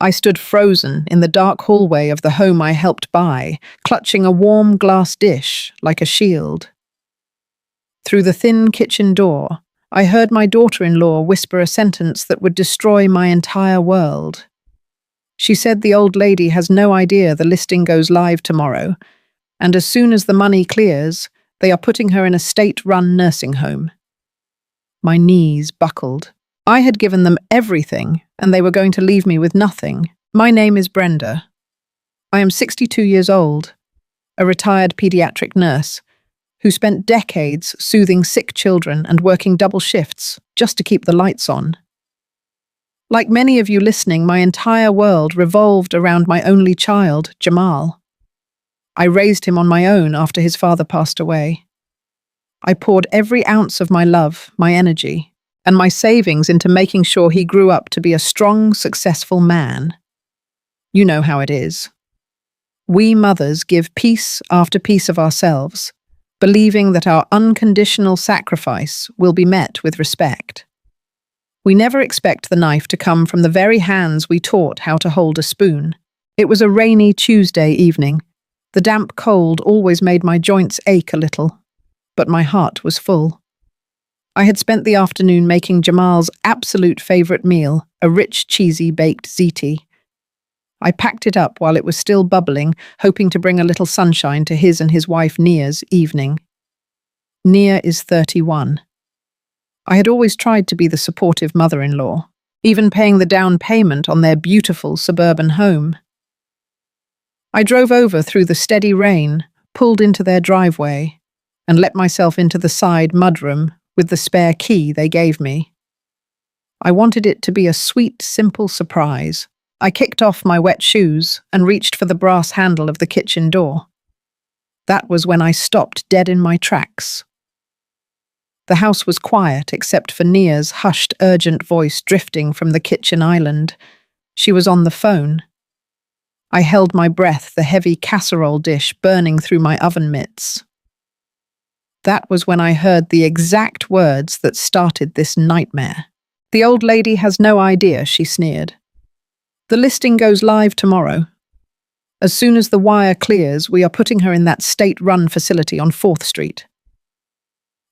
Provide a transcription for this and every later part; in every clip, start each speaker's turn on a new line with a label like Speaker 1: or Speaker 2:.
Speaker 1: I stood frozen in the dark hallway of the home I helped buy, clutching a warm glass dish like a shield. Through the thin kitchen door, I heard my daughter-in-law whisper a sentence that would destroy my entire world. She said the old lady has no idea the listing goes live tomorrow, and as soon as the money clears, they are putting her in a state-run nursing home. My knees buckled. I had given them everything, and they were going to leave me with nothing. My name is Brenda. I am 62 years old, a retired pediatric nurse, who spent decades soothing sick children and working double shifts just to keep the lights on. Like many of you listening, my entire world revolved around my only child, Jamal. I raised him on my own after his father passed away. I poured every ounce of my love, my energy, and my savings into making sure he grew up to be a strong, successful man. You know how it is. We mothers give piece after piece of ourselves, believing that our unconditional sacrifice will be met with respect. We never expect the knife to come from the very hands we taught how to hold a spoon. It was a rainy Tuesday evening. The damp cold always made my joints ache a little, but my heart was full. I had spent the afternoon making Jamal's absolute favourite meal, a rich, cheesy baked ziti. I packed it up while it was still bubbling, hoping to bring a little sunshine to his and his wife Nia's evening. Nia is 31. I had always tried to be the supportive mother-in-law, even paying the down payment on their beautiful suburban home. I drove over through the steady rain, pulled into their driveway, and let myself into the side mudroom with the spare key they gave me. I wanted it to be a sweet, simple surprise. I kicked off my wet shoes and reached for the brass handle of the kitchen door. That was when I stopped dead in my tracks. The house was quiet except for Nia's hushed, urgent voice drifting from the kitchen island. She was on the phone. I held my breath, the heavy casserole dish burning through my oven mitts. That was when I heard the exact words that started this nightmare. "The old lady has no idea," she sneered. "The listing goes live tomorrow. As soon as the wire clears, we are putting her in that state-run facility on 4th Street.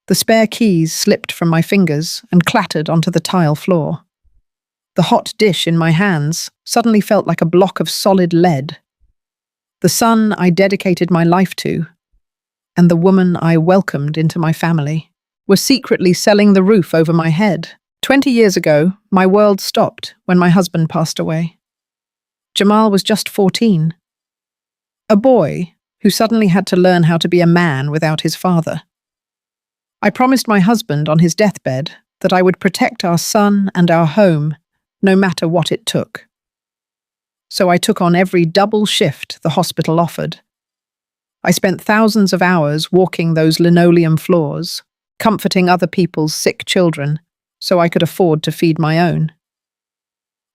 Speaker 1: The spare keys slipped from my fingers and clattered onto the tile floor. The hot dish in my hands suddenly felt like a block of solid lead. The son I dedicated my life to, and the woman I welcomed into my family, were secretly selling the roof over my head. 20 years ago, my world stopped when my husband passed away. Jamal was just 14. A boy who suddenly had to learn how to be a man without his father. I promised my husband on his deathbed that I would protect our son and our home, no matter what it took. So I took on every double shift the hospital offered. I spent thousands of hours walking those linoleum floors, comforting other people's sick children, so I could afford to feed my own.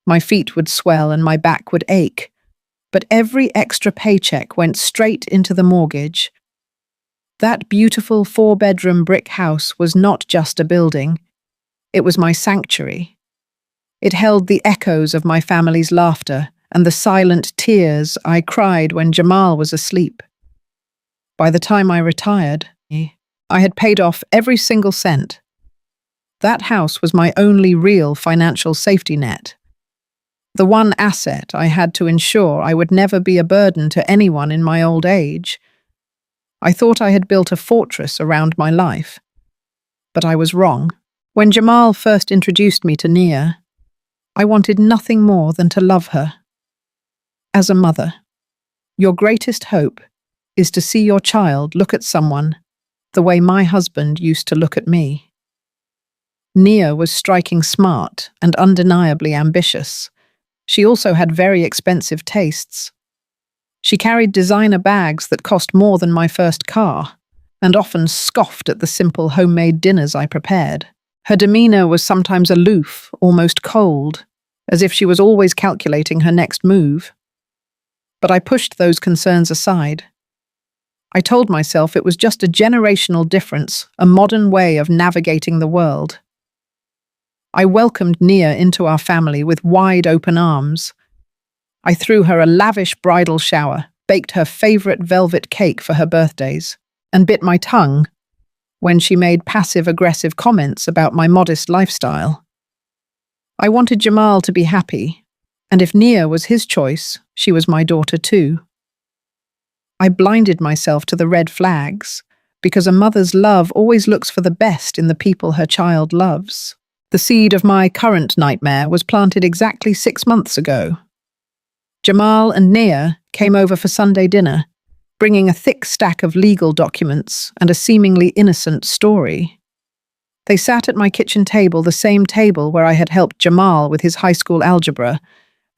Speaker 1: My feet would swell and my back would ache, but every extra paycheck went straight into the mortgage. That beautiful 4-bedroom brick house was not just a building, it was my sanctuary. It held the echoes of my family's laughter and the silent tears I cried when Jamal was asleep. By the time I retired, I had paid off every single cent. That house was my only real financial safety net. The one asset I had to ensure I would never be a burden to anyone in my old age. I thought I had built a fortress around my life. But I was wrong. When Jamal first introduced me to Nia, I wanted nothing more than to love her. As a mother, your greatest hope is to see your child look at someone the way my husband used to look at me. Nia was striking smart and undeniably ambitious. She also had very expensive tastes. She carried designer bags that cost more than my first car, and often scoffed at the simple homemade dinners I prepared. Her demeanour was sometimes aloof, almost cold, as if she was always calculating her next move. But I pushed those concerns aside. I told myself it was just a generational difference, a modern way of navigating the world. I welcomed Nia into our family with wide open arms. I threw her a lavish bridal shower, baked her favorite velvet cake for her birthdays, and bit my tongue when she made passive-aggressive comments about my modest lifestyle. I wanted Jamal to be happy, and if Nia was his choice, she was my daughter too. I blinded myself to the red flags, because a mother's love always looks for the best in the people her child loves. The seed of my current nightmare was planted exactly 6 months ago. Jamal and Nia came over for Sunday dinner, bringing a thick stack of legal documents and a seemingly innocent story. They sat at my kitchen table, the same table where I had helped Jamal with his high school algebra,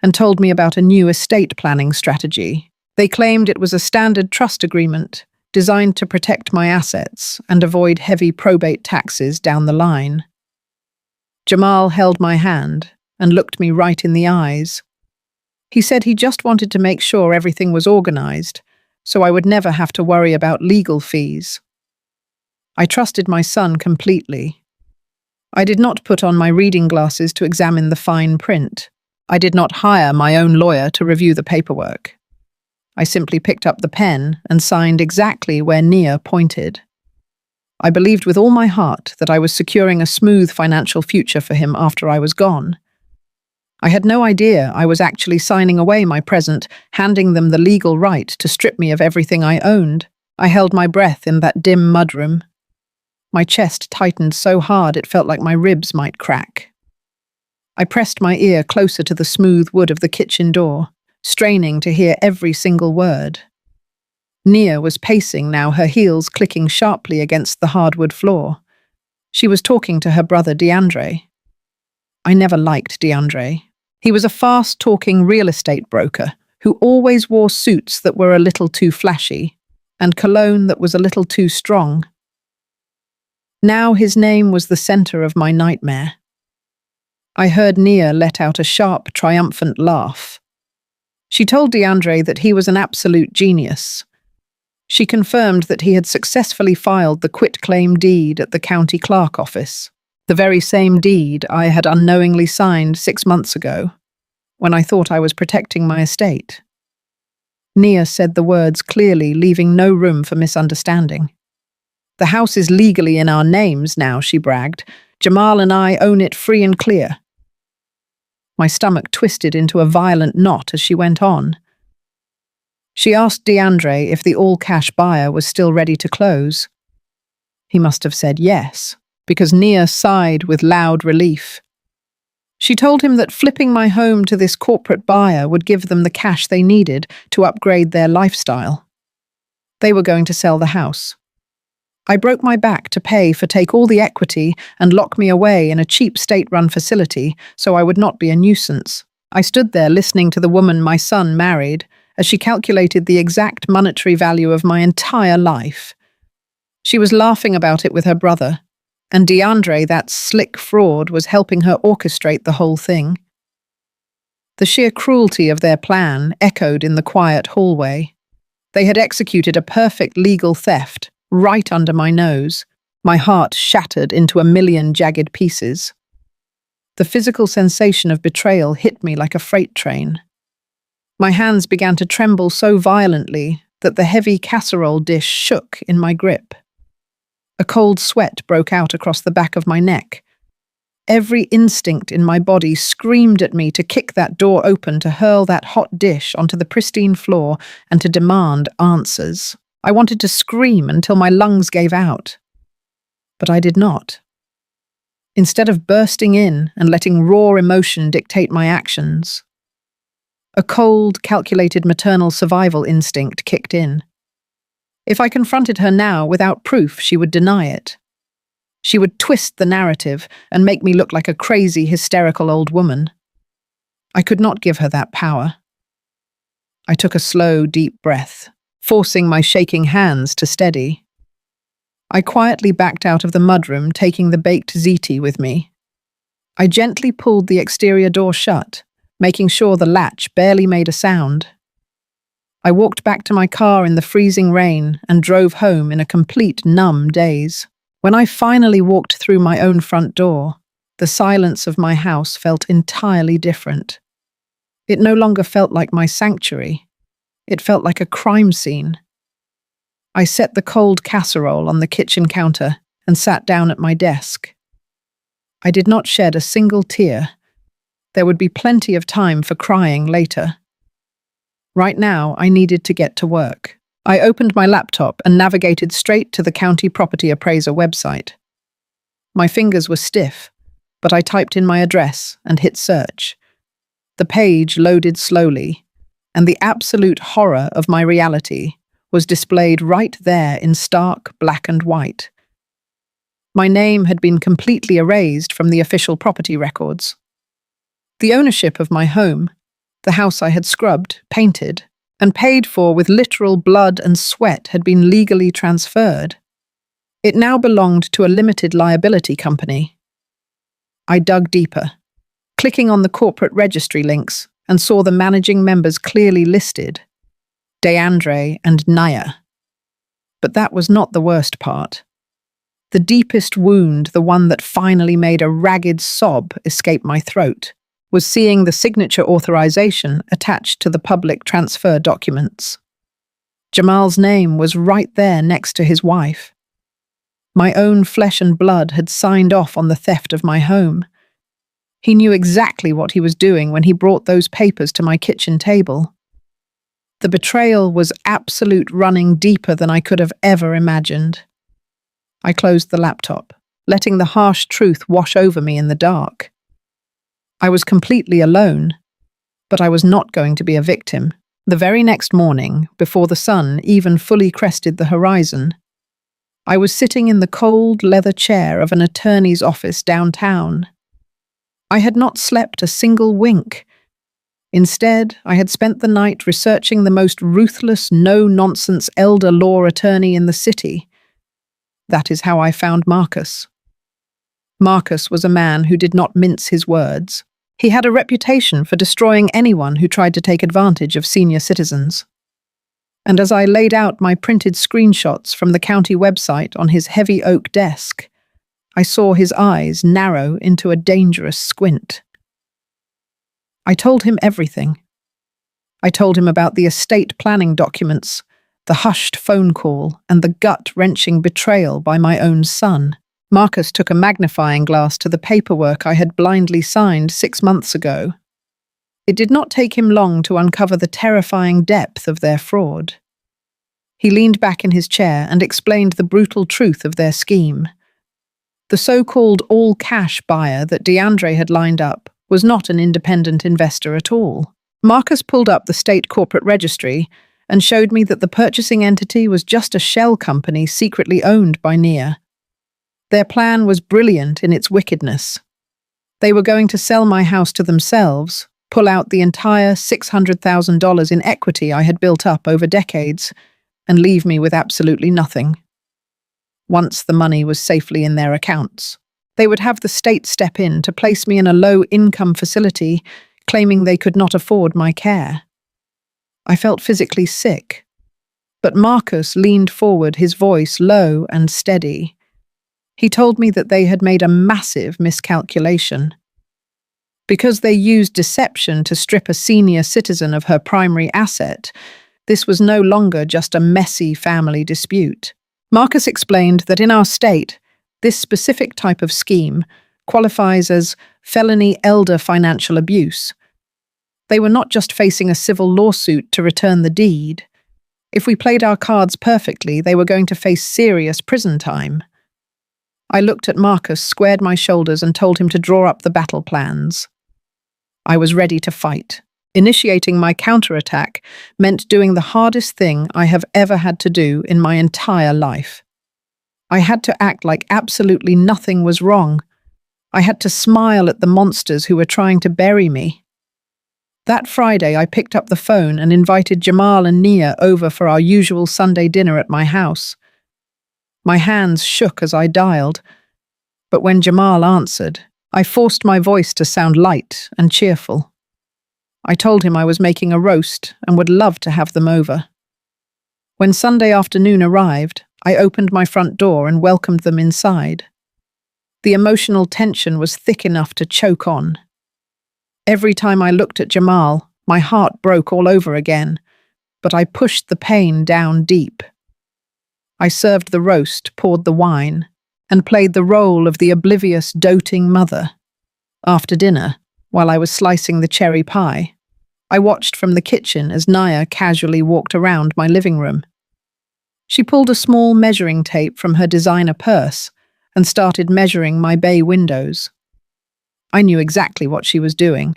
Speaker 1: and told me about a new estate planning strategy. They claimed it was a standard trust agreement designed to protect my assets and avoid heavy probate taxes down the line. Jamal held my hand and looked me right in the eyes. He said he just wanted to make sure everything was organized, so I would never have to worry about legal fees. I trusted my son completely. I did not put on my reading glasses to examine the fine print. I did not hire my own lawyer to review the paperwork. I simply picked up the pen and signed exactly where Nia pointed. I believed with all my heart that I was securing a smooth financial future for him after I was gone. I had no idea I was actually signing away my present, handing them the legal right to strip me of everything I owned. I held my breath in that dim mudroom. My chest tightened so hard it felt like my ribs might crack. I pressed my ear closer to the smooth wood of the kitchen door, straining to hear every single word. Nia was pacing now, her heels clicking sharply against the hardwood floor. She was talking to her brother DeAndre. I never liked DeAndre. He was a fast-talking real estate broker who always wore suits that were a little too flashy and cologne that was a little too strong. Now his name was the center of my nightmare. I heard Nia let out a sharp, triumphant laugh. She told DeAndre that he was an absolute genius. She confirmed that he had successfully filed the quitclaim deed at the county clerk office, the very same deed I had unknowingly signed 6 months ago, when I thought I was protecting my estate. Nia said the words clearly, leaving no room for misunderstanding. "The house is legally in our names now," she bragged. "Jamal and I own it free and clear." My stomach twisted into a violent knot as she went on. She asked DeAndre if the all-cash buyer was still ready to close. He must have said yes, because Nia sighed with loud relief. She told him that flipping my home to this corporate buyer would give them the cash they needed to upgrade their lifestyle. They were going to sell the house. I broke my back to pay for take all the equity and lock me away in a cheap state-run facility so I would not be a nuisance. I stood there listening to the woman my son married as she calculated the exact monetary value of my entire life. She was laughing about it with her brother, and DeAndre, that slick fraud, was helping her orchestrate the whole thing. The sheer cruelty of their plan echoed in the quiet hallway. They had executed a perfect legal theft right under my nose, my heart shattered into a million jagged pieces. The physical sensation of betrayal hit me like a freight train. My hands began to tremble so violently that the heavy casserole dish shook in my grip. A cold sweat broke out across the back of my neck. Every instinct in my body screamed at me to kick that door open, to hurl that hot dish onto the pristine floor, and to demand answers. I wanted to scream until my lungs gave out. But I did not. Instead of bursting in and letting raw emotion dictate my actions, a cold, calculated maternal survival instinct kicked in. If I confronted her now without proof, she would deny it. She would twist the narrative and make me look like a crazy, hysterical old woman. I could not give her that power. I took a slow, deep breath, forcing my shaking hands to steady. I quietly backed out of the mudroom, taking the baked ziti with me. I gently pulled the exterior door shut, making sure the latch barely made a sound. I walked back to my car in the freezing rain and drove home in a complete numb daze. When I finally walked through my own front door, the silence of my house felt entirely different. It no longer felt like my sanctuary. It felt like a crime scene. I set the cold casserole on the kitchen counter and sat down at my desk. I did not shed a single tear. There would be plenty of time for crying later. Right now, I needed to get to work. I opened my laptop and navigated straight to the county property appraiser website. My fingers were stiff, but I typed in my address and hit search. The page loaded slowly, and the absolute horror of my reality was displayed right there in stark black and white. My name had been completely erased from the official property records. The ownership of my home, the house I had scrubbed, painted, and paid for with literal blood and sweat, had been legally transferred. It now belonged to a limited liability company. I dug deeper, clicking on the corporate registry links, and saw the managing members clearly listed: DeAndre and Naya. But that was not the worst part. The deepest wound, the one that finally made a ragged sob escape my throat, was seeing the signature authorization attached to the public transfer documents. Jamal's name was right there next to his wife. My own flesh and blood had signed off on the theft of my home. He knew exactly what he was doing when he brought those papers to my kitchen table. The betrayal was absolute, running deeper than I could have ever imagined. I closed the laptop, letting the harsh truth wash over me in the dark. I was completely alone, but I was not going to be a victim. The very next morning, before the sun even fully crested the horizon, I was sitting in the cold leather chair of an attorney's office downtown. I had not slept a single wink. Instead, I had spent the night researching the most ruthless, no-nonsense elder law attorney in the city. That is how I found Marcus. Marcus was a man who did not mince his words. He had a reputation for destroying anyone who tried to take advantage of senior citizens. And as I laid out my printed screenshots from the county website on his heavy oak desk, I saw his eyes narrow into a dangerous squint. I told him everything. I told him about the estate planning documents, the hushed phone call, and the gut-wrenching betrayal by my own son. Marcus took a magnifying glass to the paperwork I had blindly signed 6 months ago. It did not take him long to uncover the terrifying depth of their fraud. He leaned back in his chair and explained the brutal truth of their scheme. The so-called all-cash buyer that DeAndre had lined up was not an independent investor at all. Marcus pulled up the state corporate registry and showed me that the purchasing entity was just a shell company secretly owned by Nia. Their plan was brilliant in its wickedness. They were going to sell my house to themselves, pull out the entire $600,000 in equity I had built up over decades, and leave me with absolutely nothing. Once the money was safely in their accounts, they would have the state step in to place me in a low-income facility, claiming they could not afford my care. I felt physically sick, but Marcus leaned forward, his voice low and steady. He told me that they had made a massive miscalculation. Because they used deception to strip a senior citizen of her primary asset, this was no longer just a messy family dispute. Marcus explained that in our state, this specific type of scheme qualifies as felony elder financial abuse. They were not just facing a civil lawsuit to return the deed. If we played our cards perfectly, they were going to face serious prison time. I looked at Marcus, squared my shoulders, and told him to draw up the battle plans. I was ready to fight. Initiating my counterattack meant doing the hardest thing I have ever had to do in my entire life. I had to act like absolutely nothing was wrong. I had to smile at the monsters who were trying to bury me. That Friday, I picked up the phone and invited Jamal and Nia over for our usual Sunday dinner at my house. My hands shook as I dialed, but when Jamal answered, I forced my voice to sound light and cheerful. I told him I was making a roast and would love to have them over. When Sunday afternoon arrived, I opened my front door and welcomed them inside. The emotional tension was thick enough to choke on. Every time I looked at Jamal, My heart broke all over again, but I pushed the pain down deep. I served the roast, poured the wine, and played the role of the oblivious, doting mother. After dinner, while I was slicing the cherry pie, I watched from the kitchen as Naya casually walked around my living room. She pulled a small measuring tape from her designer purse and started measuring my bay windows. I knew exactly what she was doing.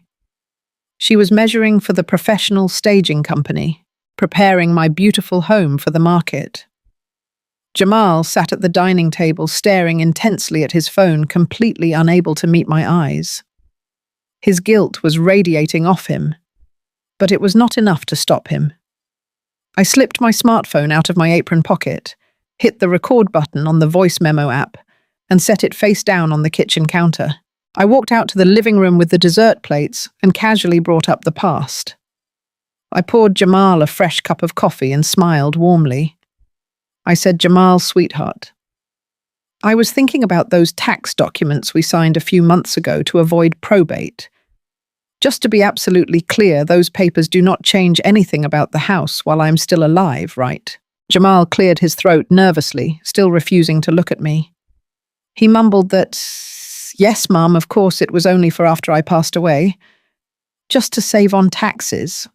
Speaker 1: She was measuring for the professional staging company, preparing my beautiful home for the market. Jamal sat at the dining table staring intensely at his phone, completely unable to meet my eyes. His guilt was radiating off him, but it was not enough to stop him. I slipped my smartphone out of my apron pocket, hit the record button on the voice memo app, and set it face down on the kitchen counter. I walked out to the living room with the dessert plates and casually brought up the past. I poured Jamal a fresh cup of coffee and smiled warmly. I said, "Jamal, sweetheart, I was thinking about those tax documents we signed a few months ago to avoid probate. Just to be absolutely clear, those papers do not change anything about the house while I'm still alive, right?" Jamal cleared his throat nervously, still refusing to look at me. He mumbled that, "Yes, Mum, of course it was only for after I passed away. Just to save on taxes."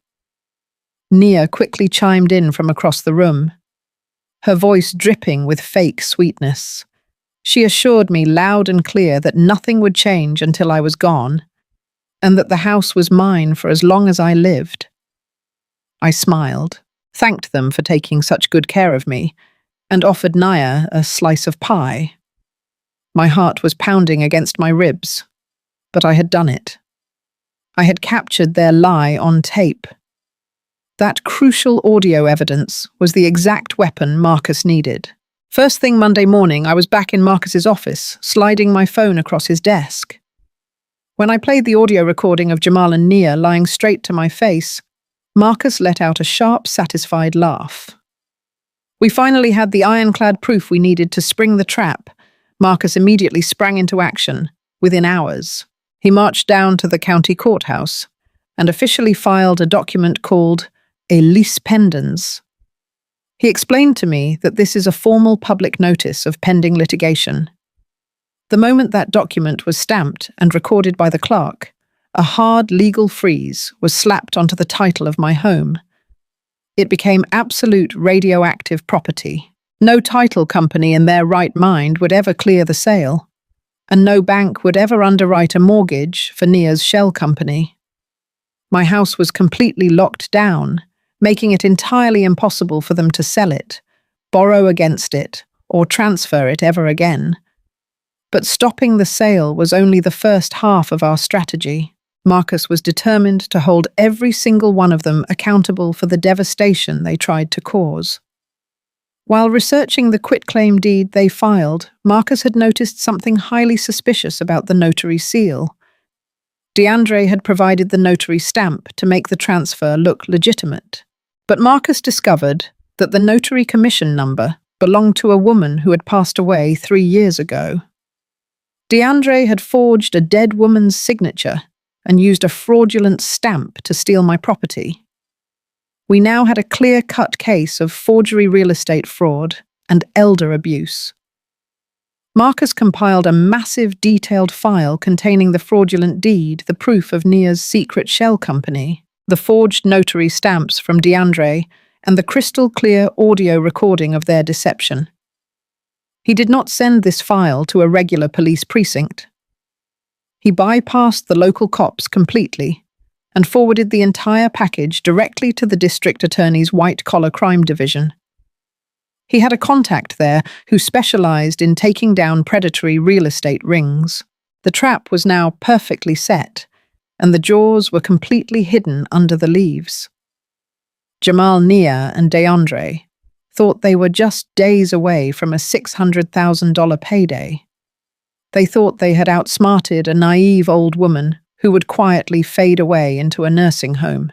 Speaker 1: Nia quickly chimed in from across the room, her voice dripping with fake sweetness. She assured me loud and clear that nothing would change until I was gone, and that the house was mine for as long as I lived. I smiled, thanked them for taking such good care of me, and offered Naya a slice of pie. My heart was pounding against my ribs, but I had done it. I had captured their lie on tape. That crucial audio evidence was the exact weapon Marcus needed. First thing Monday morning, I was back in Marcus's office, sliding my phone across his desk. When I played the audio recording of Jamal and Nia lying straight to my face, Marcus let out a sharp, satisfied laugh. We finally had the ironclad proof we needed to spring the trap. Marcus immediately sprang into action, within hours. He marched down to the county courthouse and officially filed a document called a lease pendens. He explained to me that this is a formal public notice of pending litigation. The moment that document was stamped and recorded by the clerk, a hard legal freeze was slapped onto the title of my home. It became absolute radioactive property. No title company in their right mind would ever clear the sale, and no bank would ever underwrite a mortgage for Nia's shell company. My house was completely locked down, making it entirely impossible for them to sell it, borrow against it, or transfer it ever again. But stopping the sale was only the first half of our strategy. Marcus was determined to hold every single one of them accountable for the devastation they tried to cause. While researching the quitclaim deed they filed, Marcus had noticed something highly suspicious about the notary seal. DeAndre had provided the notary stamp to make the transfer look legitimate. But Marcus discovered that the notary commission number belonged to a woman who had passed away 3 years ago. DeAndre had forged a dead woman's signature and used a fraudulent stamp to steal my property. We now had a clear-cut case of forgery real estate fraud and elder abuse. Marcus compiled a massive detailed file containing the fraudulent deed, the proof of Nia's secret shell company, the forged notary stamps from DeAndre, and the crystal-clear audio recording of their deception. He did not send this file to a regular police precinct. He bypassed the local cops completely and forwarded the entire package directly to the district attorney's white-collar crime division. He had a contact there who specialized in taking down predatory real estate rings. The trap was now perfectly set, and the jaws were completely hidden under the leaves. Jamal, Nia, and DeAndre thought they were just days away from a $600,000 payday. They thought they had outsmarted a naive old woman who would quietly fade away into a nursing home.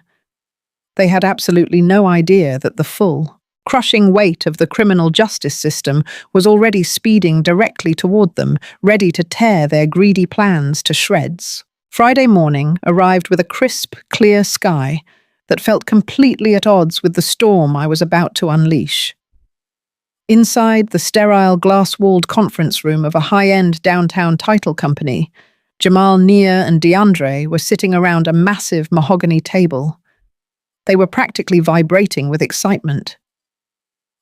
Speaker 1: They had absolutely no idea that the full, crushing weight of the criminal justice system was already speeding directly toward them, ready to tear their greedy plans to shreds. Friday morning arrived with a crisp, clear sky, that felt completely at odds with the storm I was about to unleash. Inside the sterile glass-walled conference room of a high-end downtown title company, Jamal, Nia, and DeAndre were sitting around a massive mahogany table. They were practically vibrating with excitement.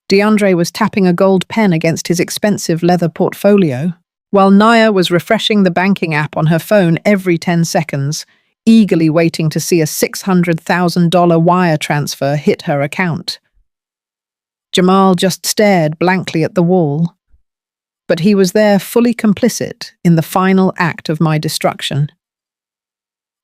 Speaker 1: DeAndre was tapping a gold pen against his expensive leather portfolio, while Nia was refreshing the banking app on her phone every 10 seconds, eagerly waiting to see a $600,000 wire transfer hit her account. Jamal just stared blankly at the wall, but he was there fully complicit in the final act of my destruction.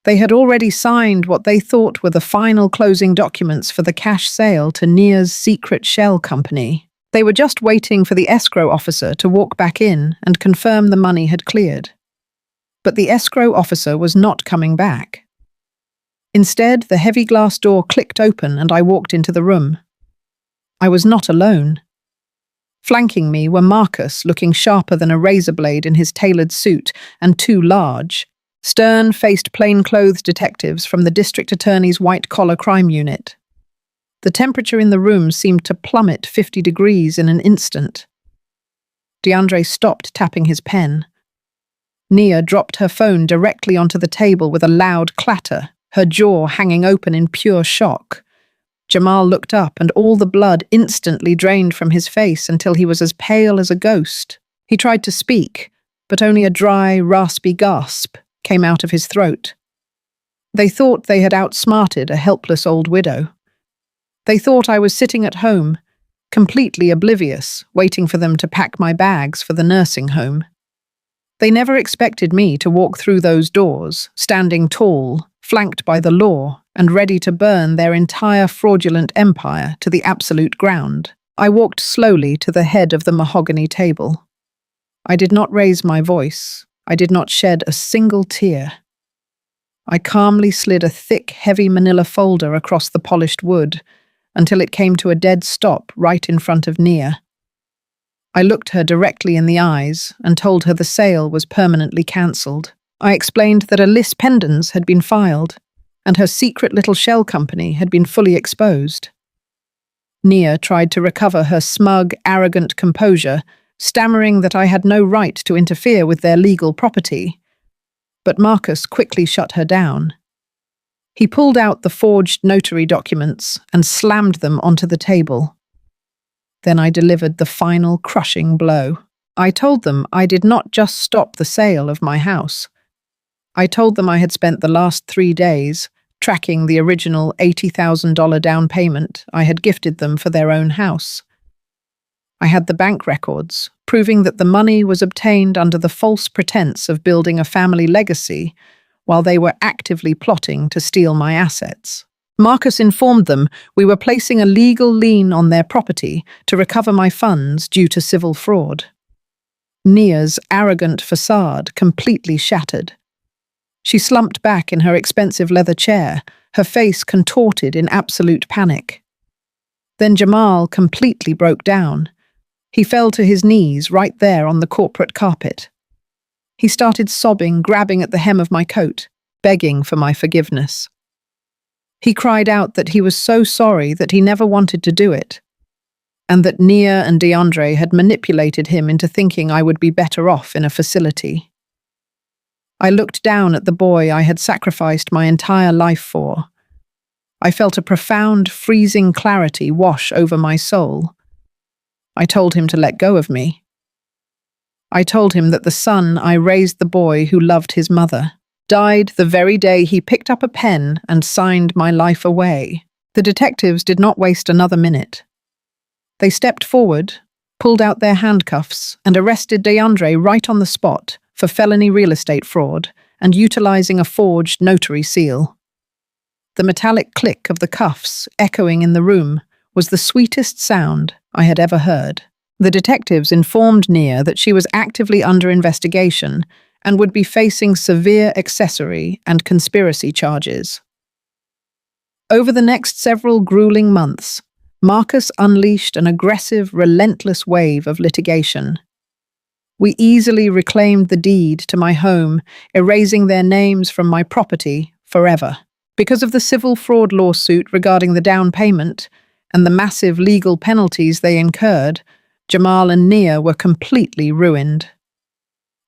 Speaker 1: They had already signed what they thought were the final closing documents for the cash sale to Nia's secret shell company. They were just waiting for the escrow officer to walk back in and confirm the money had cleared. But the escrow officer was not coming back. Instead, the heavy glass door clicked open and I walked into the room. I was not alone. Flanking me were Marcus, looking sharper than a razor blade in his tailored suit, and two large, stern-faced plainclothes detectives from the district attorney's white-collar crime unit. The temperature in the room seemed to plummet 50 degrees in an instant. DeAndre stopped tapping his pen. Nia dropped her phone directly onto the table with a loud clatter, her jaw hanging open in pure shock. Jamal looked up and all the blood instantly drained from his face until he was as pale as a ghost. He tried to speak, but only a dry, raspy gasp came out of his throat. They thought they had outsmarted a helpless old widow. They thought I was sitting at home, completely oblivious, waiting for them to pack my bags for the nursing home. They never expected me to walk through those doors, standing tall, flanked by the law, and ready to burn their entire fraudulent empire to the absolute ground. I walked slowly to the head of the mahogany table. I did not raise my voice. I did not shed a single tear. I calmly slid a thick, heavy manila folder across the polished wood until it came to a dead stop right in front of Nia. I looked her directly in the eyes and told her the sale was permanently cancelled. I explained that a lis pendens had been filed and her secret little shell company had been fully exposed. Nia tried to recover her smug, arrogant composure, stammering that I had no right to interfere with their legal property. But Marcus quickly shut her down. He pulled out the forged notary documents and slammed them onto the table. Then I delivered the final crushing blow. I told them I did not just stop the sale of my house. I told them I had spent the last 3 days tracking the original $80,000 down payment I had gifted them for their own house. I had the bank records, proving that the money was obtained under the false pretense of building a family legacy while they were actively plotting to steal my assets. Marcus informed them we were placing a legal lien on their property to recover my funds due to civil fraud. Nia's arrogant facade completely shattered. She slumped back in her expensive leather chair, her face contorted in absolute panic. Then Jamal completely broke down. He fell to his knees right there on the corporate carpet. He started sobbing, grabbing at the hem of my coat, begging for my forgiveness. He cried out that he was so sorry that he never wanted to do it, and that Nia and DeAndre had manipulated him into thinking I would be better off in a facility. I looked down at the boy I had sacrificed my entire life for. I felt a profound, freezing clarity wash over my soul. I told him to let go of me. I told him that the son I raised, the boy who loved his mother, died the very day he picked up a pen and signed my life away. The detectives did not waste another minute. They stepped forward, pulled out their handcuffs, and arrested DeAndre right on the spot for felony real estate fraud and utilizing a forged notary seal. The metallic click of the cuffs echoing in the room was the sweetest sound I had ever heard. The detectives informed Nia that she was actively under investigation and would be facing severe accessory and conspiracy charges. Over the next several grueling months, Marcus unleashed an aggressive, relentless wave of litigation. We easily reclaimed the deed to my home, erasing their names from my property forever. Because of the civil fraud lawsuit regarding the down payment and the massive legal penalties they incurred, Jamal and Nia were completely ruined.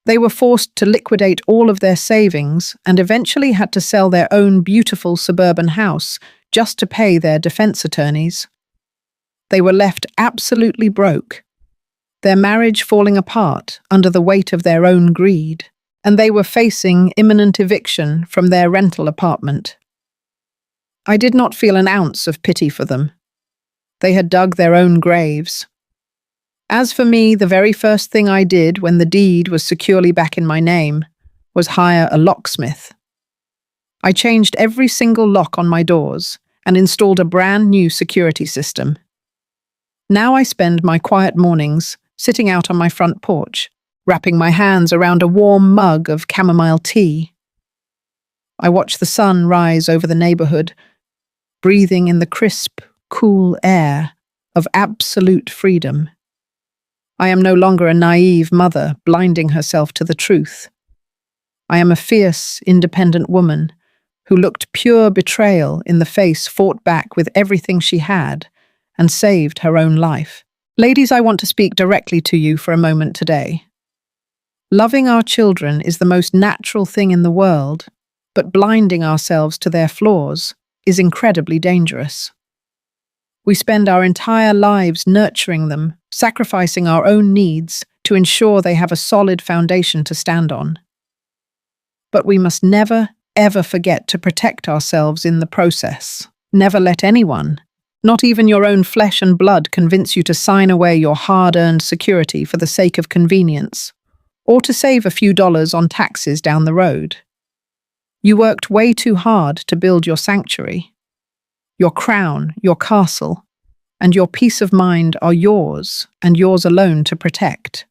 Speaker 1: They were forced to liquidate all of their savings and eventually had to sell their own beautiful suburban house just to pay their defense attorneys. They were left absolutely broke, their marriage falling apart under the weight of their own greed, and they were facing imminent eviction from their rental apartment. I did not feel an ounce of pity for them. They had dug their own graves. As for me, the very first thing I did when the deed was securely back in my name was hire a locksmith. I changed every single lock on my doors and installed a brand new security system. Now I spend my quiet mornings sitting out on my front porch, wrapping my hands around a warm mug of chamomile tea. I watch the sun rise over the neighborhood, breathing in the crisp, cool air of absolute freedom. I am no longer a naive mother blinding herself to the truth. I am a fierce, independent woman who looked pure betrayal in the face, fought back with everything she had, and saved her own life. Ladies, I want to speak directly to you for a moment today. Loving our children is the most natural thing in the world, but blinding ourselves to their flaws is incredibly dangerous. We spend our entire lives nurturing them, sacrificing our own needs to ensure they have a solid foundation to stand on. But we must never, ever forget to protect ourselves in the process. Never let anyone, not even your own flesh and blood, convince you to sign away your hard-earned security for the sake of convenience, or to save a few dollars on taxes down the road. You worked way too hard to build your sanctuary. Your crown, your castle, and your peace of mind are yours, and yours alone to protect.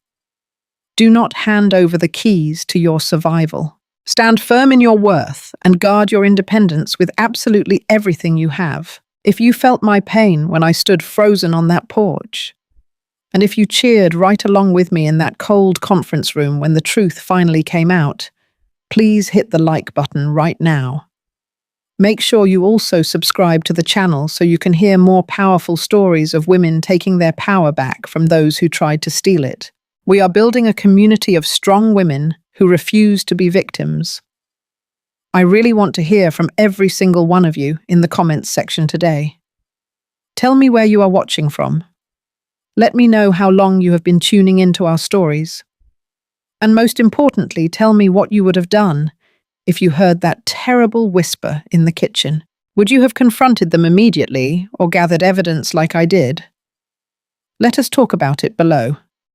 Speaker 1: Do not hand over the keys to your survival. Stand firm in your worth and guard your independence with absolutely everything you have. If you felt my pain when I stood frozen on that porch, and if you cheered right along with me in that cold conference room when the truth finally came out, please hit the like button right now. Make sure you also subscribe to the channel so you can hear more powerful stories of women taking their power back from those who tried to steal it. We are building a community of strong women who refuse to be victims. I really want to hear from every single one of you in the comments section today. Tell me where you are watching from. Let me know how long you have been tuning into our stories. And most importantly, tell me what you would have done if you heard that terrible whisper in the kitchen. Would you have confronted them immediately or gathered evidence like I did? Let us talk about it below.